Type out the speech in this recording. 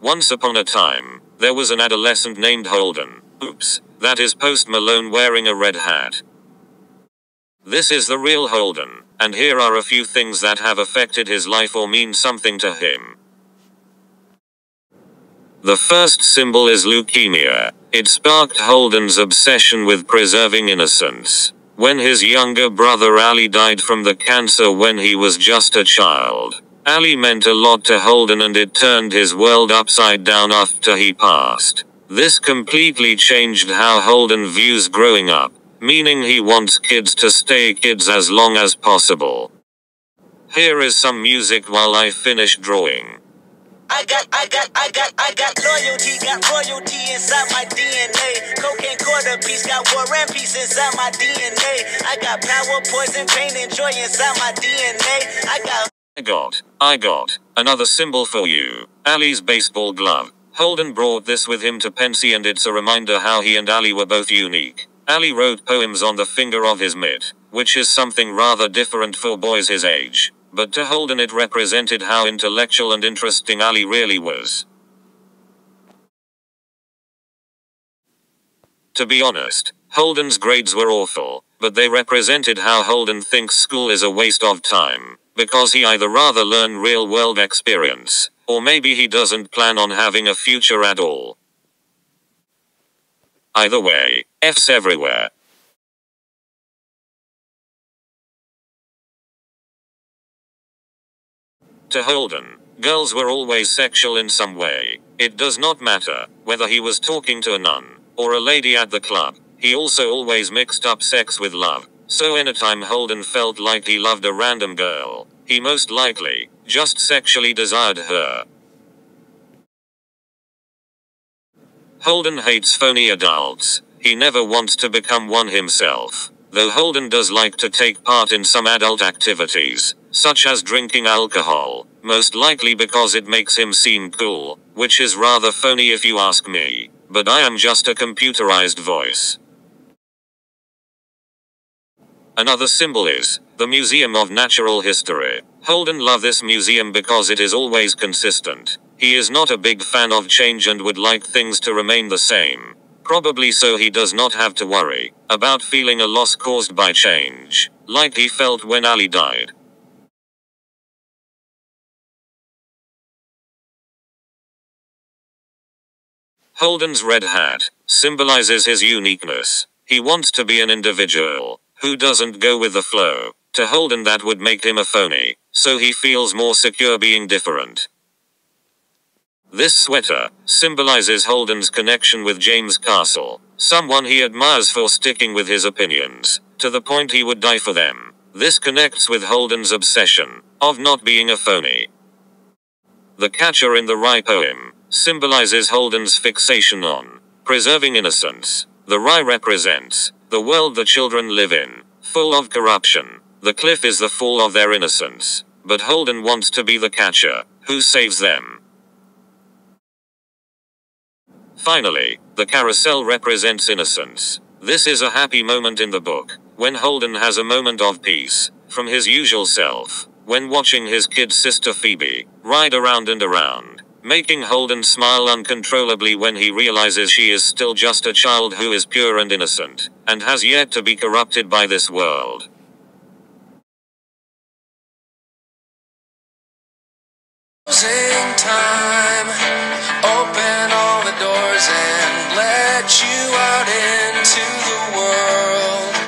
Once upon a time, there was an adolescent named Holden. Oops, that is Post Malone wearing a red hat. This is the real Holden, and here are a few things that have affected his life or mean something to him. The first symbol is leukemia. It sparked Holden's obsession with preserving innocence. When his younger brother Ali died from the cancer when he was just a child, Ali meant a lot to Holden and it turned his world upside down after he passed. This completely changed how Holden views growing up, meaning he wants kids to stay kids as long as possible. Here is some music while I finish drawing. I got loyalty, got royalty inside my DNA. Cocaine quarter piece, got war and peace inside my DNA. I got power, poison, pain, and joy inside my DNA. I got another symbol for you. Ali's baseball glove. Holden brought this with him to Pensy and it's a reminder how he and Ali were both unique. Ali wrote poems on the finger of his mitt, which is something rather different for boys his age. But to Holden it represented how intellectual and interesting Ali really was. To be honest, Holden's grades were awful, but they represented how Holden thinks school is a waste of time, because he either rather learn real-world experience, or maybe he doesn't plan on having a future at all. Either way, F's everywhere. To Holden, girls were always sexual in some way. It does not matter whether he was talking to a nun or a lady at the club. He also always mixed up sex with love. So anytime Holden felt like he loved a random girl, he most likely just sexually desired her. Holden hates phony adults. He never wants to become one himself. Though Holden does like to take part in some adult activities, such as drinking alcohol, most likely because it makes him seem cool, which is rather phony if you ask me, but I am just a computerized voice. Another symbol is the Museum of Natural History. Holden loves this museum because it is always consistent. He is not a big fan of change and would like things to remain the same. Probably so he does not have to worry about feeling a loss caused by change, like he felt when Ali died. Holden's red hat symbolizes his uniqueness. He wants to be an individual who doesn't go with the flow. To Holden that would make him a phony, so he feels more secure being different. This sweater symbolizes Holden's connection with James Castle, someone he admires for sticking with his opinions, to the point he would die for them. This connects with Holden's obsession of not being a phony. The Catcher in the Rye poem symbolizes Holden's fixation on preserving innocence. The rye represents the world the children live in, full of corruption. The cliff is the fall of their innocence, but Holden wants to be the catcher who saves them. Finally, the carousel represents innocence. This is a happy moment in the book, when Holden has a moment of peace from his usual self, when watching his kid sister Phoebe ride around and around, making Holden smile uncontrollably when he realizes she is still just a child who is pure and innocent, and has yet to be corrupted by this world. Closing time, open all the doors and let you out.